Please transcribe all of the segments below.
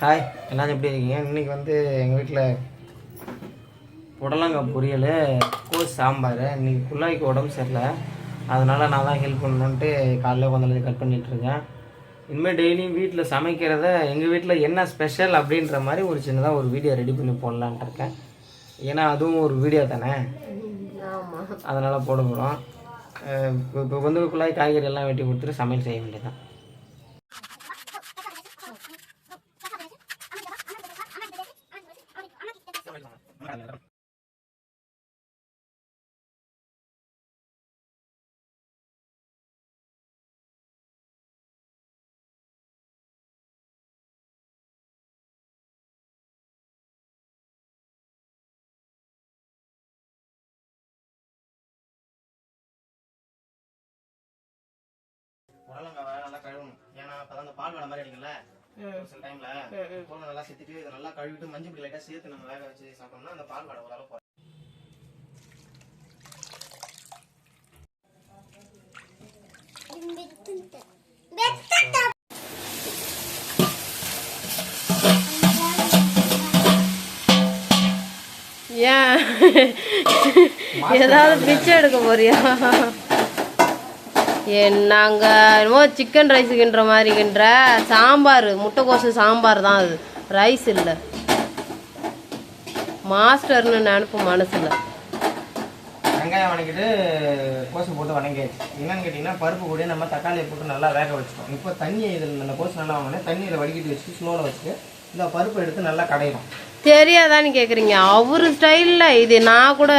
Hi, எல்லோரும் எப்படி இருக்கீங்க? இன்றைக்கி வந்து எங்கள் வீட்டில் புடலங்காய் பொரியல், கோஸ் சாம்பார். இன்றைக்கி குள்ளாய்க்கு உடம்பு சரியில்லை, அதனால் நான் தான் ஹெல்ப் பண்ணணுன்ட்டு காலையில் கொஞ்சம் கட் பண்ணிகிட்ருக்கேன். இனிமேல் டெய்லியும் வீட்டில் சமைக்கிறத எங்கள் வீட்டில் என்ன ஸ்பெஷல் அப்படின்ற மாதிரி ஒரு சின்னதாக ஒரு வீடியோ ரெடி பண்ணி போடலான்ட்டு இருக்கேன். ஏன்னா அதுவும் ஒரு வீடியோ தானே, அதனால் போட போகிறோம். இப்போ வந்து குள்ளாய் காய்கறி எல்லாம் வெட்டி கொடுத்துட்டு சமையல் செய்ய வேண்டியதான். புடலங்காவை நல்லா கழுவணும். ஏன்னா அப்போ அந்த பால் வடை மாதிரி அடிக்கல சில டைமில் பொருளை நல்லா சேர்த்துட்டு இதை நல்லா கழுவிட்டு மஞ்சள் பொடி லைட்டாக சேர்த்து நம்ம வேக வச்சு சாப்பிட்டோம்னா அந்த பால் வடை ஓரளவு ஏன் ஏதாவது பிச்சை எடுக்க போறியா? என்னங்க என்னமோ சிக்கன் ரைஸுக்குன்ற மாதிரிக்கின்ற சாம்பார், முட்டைக்கோசு சாம்பார் தான் அது, ரைஸ் இல்லை. மாஸ்டர்னு நினைப்பு மனசில். வெங்காயம் வணக்கிட்டு கோசு போட்டு வணங்கியாச்சு. என்னன்னு கேட்டிங்கன்னா பருப்பு கூட நம்ம தக்காளியை போட்டு நல்லா வேக வச்சுக்கோம். இப்போ தண்ணியை இதில் அந்த கோசு நல்லா வாங்கினேன், தண்ணியில் வடிக்கிட்டு வச்சுட்டு ஸ்லோவில் வச்சுட்டு இந்த பருப்பு எடுத்து நல்லா கடையிடும். தெரியாதான்னு கேட்குறீங்க? அவரு ஸ்டைலில் இது நான் கூட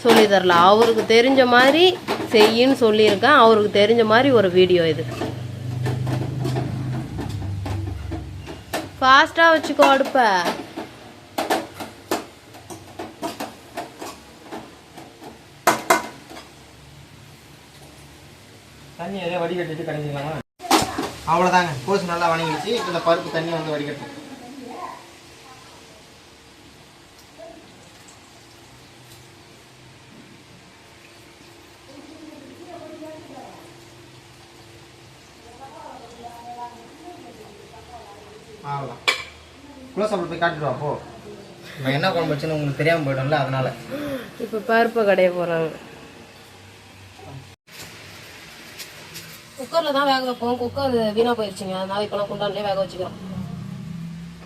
சொல்லி தரல, அவருக்கு தெரிஞ்ச மாதிரி செய்யின்னு சொல்லியிருக்கேன். அவருக்கு தெரிஞ்ச மாதிரி ஒரு வீடியோ இது. ஃபாஸ்ட்டாக வச்சுக்கோ அடுப்ப. தண்ணி எதையும் வடிகட்டிட்டு கடைஞ்சிக்கலாமா? அவ்வளோதாங்க, கோசு நல்லா வணங்கிடுச்சு. இப்போ இந்த பருப்பு தண்ணி வந்து வடிகட்டும். அவ்வளோதான். குலசாப்பில் போய் காட்டிட்டு வா. நான் என்ன குழம்பு வச்சுன்னு உங்களுக்கு தெரியாமல் போய்டும்ல, அதனால. இப்போ பருப்பு கடைய போகிறாங்க. குக்கரில் தான் வேக வைப்போம். குக்கர் வீணாக போயிடுச்சுங்க, அதனால இப்போ நான் குண்டான்லேயே வேக வச்சுக்கிறோம்.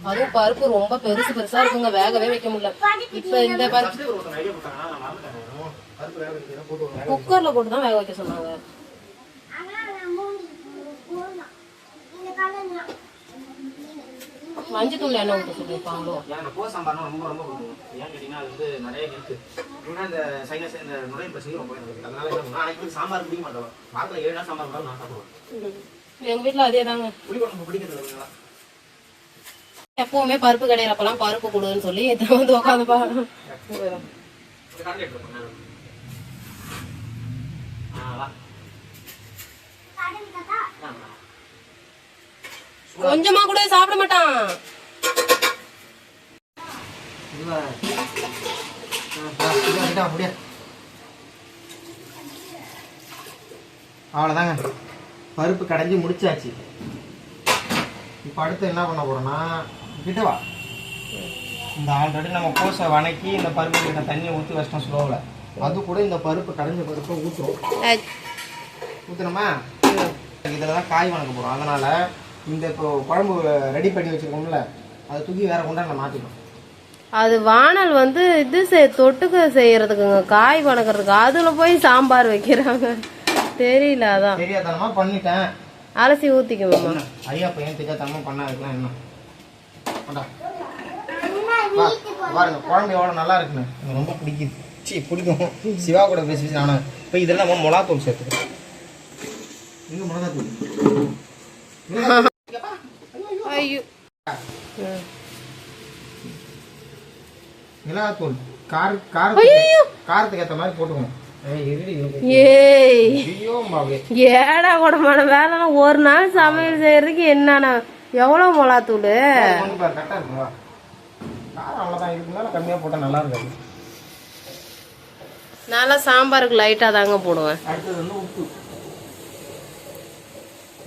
அதுவும் பருப்பு ரொம்ப பெருசாக இருக்குங்க, வேகவே வைக்க முடியல. இப்போ இந்த பருப்பு குக்கரில் போட்டு தான் வேக வைக்க சொன்னாங்க. மஞ்சத்தூள் எண்ணெய் ஊற்ற சொல்லியிருப்பாங்களோ? அந்த கோஸ் சாம்பார்னா ரொம்ப ரொம்ப பிடிக்கும். ஏன்னு கேட்டிங்கன்னா அது வந்து நிறைய ஹெல்த்து. இந்த சைனஸ் இந்த நுழைவு பிரச்சனை ரொம்ப இருக்குது. அதனால நான் சாம்பார் பிடிக்க மாட்டோம். வாரத்தில் 7 நாள் சாம்பார் நான் சாப்பிடுவேன். எங்கள் வீட்டில் அதே தாங்க. புளிக்குழம்பு பிடிக்கிறது இல்லைங்களா? எப்பவுமே பருப்பு கிடையிறப்பெல்லாம் பருப்பு கொடுன்னு சொல்லி வந்து உட்காந்துப்பா. கொஞ்சமா கூட சாப்பிட மாட்டான். அவ்வளோதாங்க, பருப்பு கடைஞ்சி முடிச்சாச்சு. இப்போ அடுத்து என்ன பண்ண போறோம்னா, கிட்டவா இந்த ஆல்ரெடி நம்ம கோசை வணக்கி இந்த பருப்பு கிட்ட தண்ணியை ஊற்றி வச்சிட்டோம் ஸ்லோவில். அது கூட இந்த பருப்பு கடைஞ்ச பருப்பை ஊற்றுறோமா? இதில் தான் காய் வணக்க போகிறோம். அதனால் இந்த இப்போ குழம்பு ரெடி பண்ணி வச்சுருக்கோம்ல, அதை தூக்கி வேற கொண்டாட மாற்றிடும். அது வானல் வந்து இது தொட்டுக்க செய்யறதுக்குங்க, காய் வணக்கிறதுக்கு. அதில் போய் சாம்பார் வைக்கிறாங்க, தெரியல. அதான் தெரியாதனமா பண்ணிட்டேன். அலசி ஊற்றிக்குவோம்மா. ஐயா பையன் தெரியாதனமா பண்ணாதுக்கலாம் என்ன பாருங்க, குழம்பு எவ்வளோ நல்லா இருக்குன்னு எனக்கு ரொம்ப பிடிக்கும். சிவா கூட பேசி நானும் இப்போ இதெல்லாம் மிளகாத்தூள் சேர்த்துக்கிறேன். இங்கே மிளகாத்தூள் ஐயோ மிளகாத்தூள் காரத்துக்கு ஏற்ற மாதிரி போட்டுக்கணும். ஏடா கூடமான வேலை. ஒரு நாள் சமையல் செய்யறதுக்கு என்னன்னா எவ்வளோ மிளகாத்தூள்? கரெக்டாக இருக்குங்களா? காரம் அவ்வளோதான், இதுக்கு மேலே கம்மியாக போட்டால் நல்லா இருக்காது. நல்லா சாம்பாருக்கு லைட்டாக தாங்க போடுவேன். அடுத்தது வந்து உப்பு,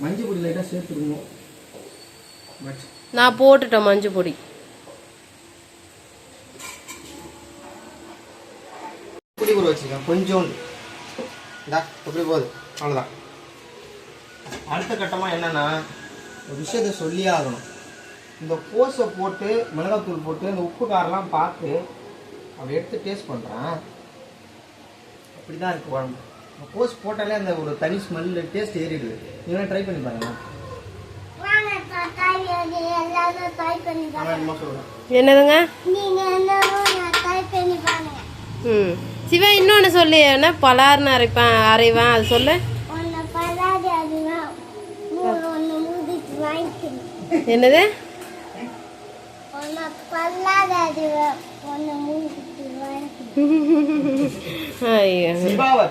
மஞ்சள் பொடி லைட்டாக சேர்த்துக்கணும். நான் போட்டுட்டேன் மஞ்சள் பொடி. புளி ஊற வச்சுருக்கேன் கொஞ்சோண்டு. இந்தா எப்படி போகுது அவ்வளோதான். அடுத்த கட்டமாக என்னென்னா ஒரு விஷயத்தை சொல்லியே ஆகணும். இந்த கோஸை போட்டு மிளகாத்தூள் போட்டு இந்த உப்பு காரெல்லாம் பார்த்து அப்படி எடுத்து டேஸ்ட் பண்ணுறேன். அப்படி தான் இருக்குது குழம்பு. இந்த கோஸ் போட்டாலே அந்த ஒரு தனி ஸ்மெல்லு டேஸ்ட் ஏறிடுது. நீங்களே ட்ரை பண்ணி பாருங்க. என்னதுங்க? சிவா இன்னொன்று சொல்லு. என்ன பலார்னு அரைவேன் அது சொல்லு. என்னது?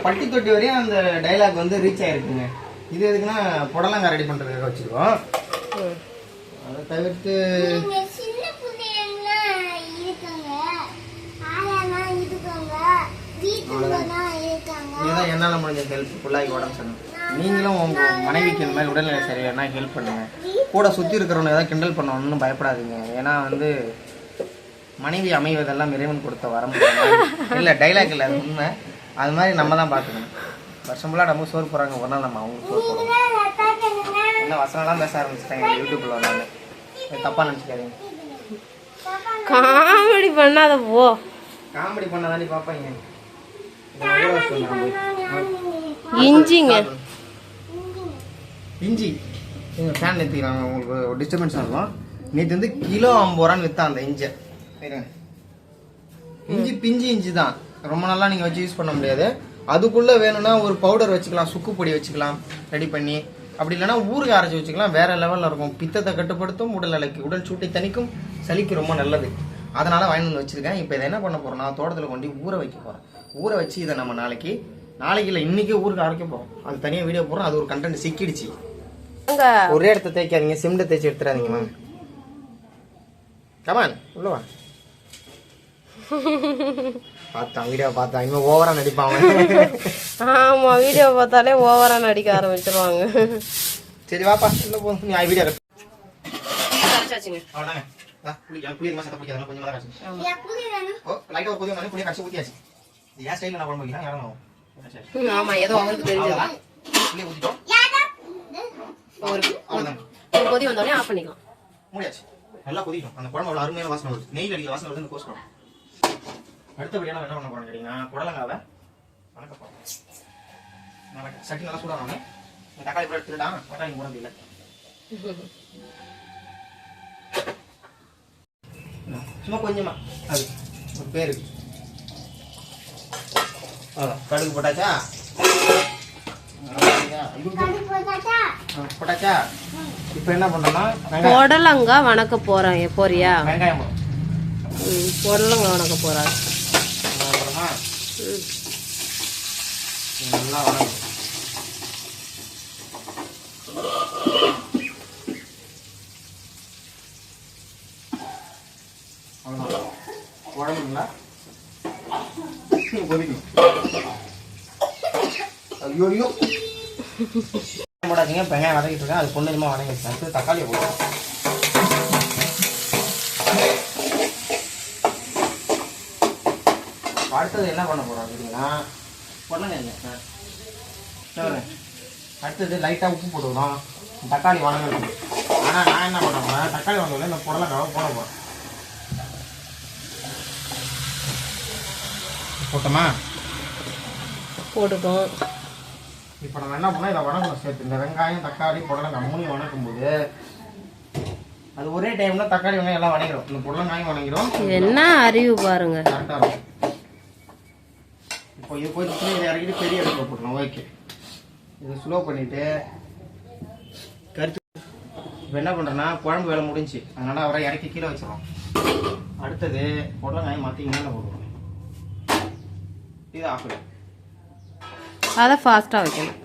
பட்டி தொட்டி வரையும் அந்த டைலாக் வந்து ரீச் ஆயிருக்குங்க. இது எதுக்குன்னா புடலங்காய் ரெடி பண்றதுக்காக வச்சிருக்கோம். அதை தவிர்த்து இதுதான் என்னால் முடிஞ்ச ஹெல்ப். ஃபுல்லாகி உடம்பு சொன்னேன். நீங்களும் உங்கள் மனைவிக்கு இந்த மாதிரி உடல்நிலை சரியில்லைன்னா ஹெல்ப் பண்ணுங்க. கூட சுற்றி இருக்கிறவங்க ஏதாவது கிண்டல் பண்ணணும்னு பயப்படாதீங்க. ஏன்னா வந்து மனைவி அமைவதெல்லாம் இறைவன் கொடுத்த வரம். இல்லை டைலாக் இல்லை, அது உண்மை. அது மாதிரி நம்ம தான் பார்த்துக்கணும். வருஷம் ஃபுல்லாக நம்ம சோறு போகிறாங்க, ஒரு நாள் நம்ம அவங்களுக்கு சோறு போடுறோம். என்ன வசனம்லாம் பேச ஆரம்பிச்சிட்டாங்க யூடியூப்பில் வந்தாங்க. தப்பாக நினச்சிக்காதீங்க. காமெடி பண்ணாத போ. காமெடி பண்ணாதாண்டி பார்ப்பாங்க. இஞ்சிங்க, இஞ்சி ஃபேன் நிறுத்திக்கிறாங்க. உங்களுக்கு ஒரு டிஸ்டர்பன்ஸ் ஆகும். நேற்று வந்து கிலோ 50 ரூபான்னு விற்றா அந்த இஞ்சி. இஞ்சி பிஞ்சி இஞ்சி தான், ரொம்ப நாளா நீங்கள் வச்சு யூஸ் பண்ண முடியாது. அதுக்குள்ளே வேணும்னா ஒரு பவுடர் வச்சுக்கலாம், சுக்கு பொடி வச்சுக்கலாம் ரெடி பண்ணி. அப்படி இல்லைன்னா ஊறுகாய் அரைச்சி வச்சுக்கலாம். வேற லெவலில் இருக்கும். பித்தத்தை கட்டுப்படுத்தும், உடல் நிலைக்கு உடல் சூட்டை தணிக்கும், சளிக்கு ரொம்ப நல்லது. அதனால வாங்கி வந்து வச்சிருக்கேன். இப்போ இதை என்ன பண்ண போறோம்னா தோட்டத்தில் கொண்டு ஊற வைக்க போறேன். ஊற வச்சு இதை நம்ம நாளைக்கு இல்லை இன்னைக்கே ஊருக்கு அரைக்க போறோம். அது தனியாக வீடியோ போடுறோம். அது ஒரு கண்டென்ட் சிக்கிடுச்சு. ஒரே இடத்த தேய்க்காதீங்க, சிம்ட தேய்ச்சி எடுத்துறாதீங்க. மேம் கமான் உள்ளவா. பார்த்தான் வீடியோ பார்த்தா இனிமே ஓவரா நடிப்பாங்க. ஆமா, வீடியோ பார்த்தாலே ஓவரா நடிக்க ஆரம்பிச்சிருவாங்க. சரி வாப்பா உள்ள போ. நீ வீடியோ அவ்வளோதாங்க. புளி மசாலா பிடிக்காது, கொஞ்சம் மிளகா ஓ லைட்டாக ஒரு புதிய மாதிரி புளியை கடிச்சு ஊற்றியாச்சு. ஏன் ஸ்டைலில் நான் குழம்பு வைக்கிறேன் யாரும். ஆமா, ஏதோ அவங்களுக்கு தெரிஞ்சதா. புளியை ஊற்றிட்டோம். ஒரு கொதி வந்தோடனே ஆஃப் பண்ணிக்கலாம். முடியாச்சு. நல்லா கொதிக்கும். அந்த குழம்பு அவ்வளோ அருமையான வாசனை வருது. நெய்யில் அடிக்கிற வாசனை வருது. இந்த கோஸ் குழம்பு. அடுத்தபடியாக என்ன பண்ண போறோம் கேட்டீங்கன்னா புடலங்காவை வணக்க போகிறோம். சட்டி நல்லா சூடாக தக்காளி கூட எடுத்துடா. தக்காளி போட முடியல. சும்மா கொஞ்சமா அது ஒரு பேருக்கு. கடுகு போட்டாச்சா? போட்டாச்சா? இப்போ என்ன பண்றோம்னா புடலங்காய் வணக்க போறியா? வெங்காயம் புடலங்காய் வணக்க போறாங்க. நல்லா வணங்கும். உடம்புங்களா கொதிக்கும். ஐயோ ஐயோ போடாதீங்க. வெங்காயம் வதக்கிட்டு இருக்கேன். அது கொஞ்சமாக வதங்கி வச்சு தக்காளியை போடுவோம். அடுத்தது என்ன பண்ண போறோம் அப்படின்னா பொடலங்காய். அடுத்தது லைட்டாக உப்பு போட்டுக்கிறோம். தக்காளி வதங்கணும். ஆனால் நான் என்ன பண்ண போறேன், தக்காளி வதங்கல இந்த புடலங்காவை போட போறேன். போட்டோமா? போட்டுட்டோம். இப்போ நம்ம என்ன பண்ணோம், இதை வணக்கணும் சேர்த்து. இந்த வெங்காயம் தக்காளி புடலங்காய் மூணையும் வணக்கும் போது அது ஒரே டைம்ல தக்காளி வெங்காயம் எல்லாம் வணங்கிடும். இந்த புடலங்காயும் வணங்கிடும். என்ன அறிவு பாருங்க. கரெக்டாக இருக்கும். இப்போ இது போயிட்டு இதை இறக்கிட்டு பெரிய இடத்துல போட்டுருவோம். ஓகே, இதை ஸ்லோ பண்ணிட்டு கருத்து. இப்போ என்ன பண்ணுறேன்னா குழம்பு வேலை முடிஞ்சு, அதனால அவரை இறக்கி கீழே வச்சிடறோம். அடுத்தது புடலங்காயம் மாற்றி மேலே போடுவோம். இது ஆஃப். அதை ஃபாஸ்ட்டாக வைக்கணும்.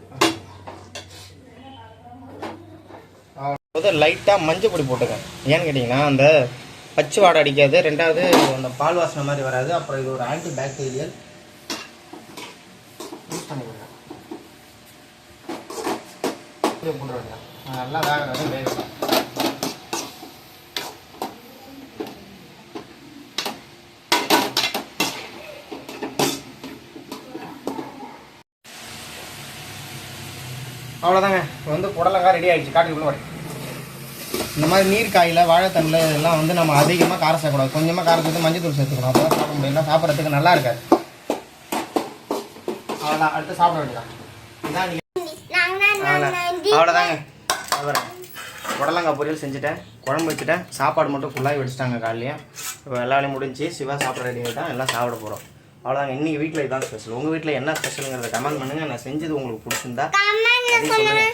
லைட்டாக மஞ்சள் பொடி போட்டுக்கேன். ஏன்னு கேட்டிங்கன்னா அந்த பச்சை வாடை அடிக்காது. ரெண்டாவது அந்த பால் வாசனை மாதிரி வராது. அப்புறம் இது ஒரு ஆன்டி பாக்டீரியல். யூஸ் பண்ணிக்கோங்க. நல்லா வேக வேகம். அவ்வளோதாங்க இப்போ வந்து புடலங்காய் ரெடி ஆகிடுச்சு. காட்டுக்குள்ளே வர இந்த மாதிரி நீர்க்காயில் வாழைத்தண்டில் இதெல்லாம் வந்து நம்ம அதிகமாக காரம் சேர்க்கக்கூடாது. கொஞ்சமாக காரம் சேர்த்து மஞ்சள் தூள் சேர்த்துக்கணும். அப்போ தான் சாப்பிட முடியும். சாப்பிட்றதுக்கு நல்லா இருக்காது. அவ்வளோதான், அடுத்து சாப்பிட வேண்டியதான். அவ்வளோதாங்க. அப்புறம் புடலங்காய் பொரியல் செஞ்சுட்டேன், குழம்பு வச்சுட்டேன், சாப்பாடு மட்டும் ஃபுல்லாக வச்சுட்டாங்க காலையிலேயே. இப்போ எல்லா வேலையும் முடிஞ்சு சிவா சாப்பிட ரெடி ஆகிட்டான், எல்லாம் சாப்பிட போகிறோம். அவ்வளோதாங்க. இன்றைக்கி வீட்டில் இதுதான் ஸ்பெஷல். உங்கள் வீட்டில் என்ன ஸ்பெஷலுங்கிறத கமெண்ட் பண்ணுங்கள். நான் செஞ்சது உங்களுக்கு பிடிச்சிருந்தா சொல்லுங்கள்.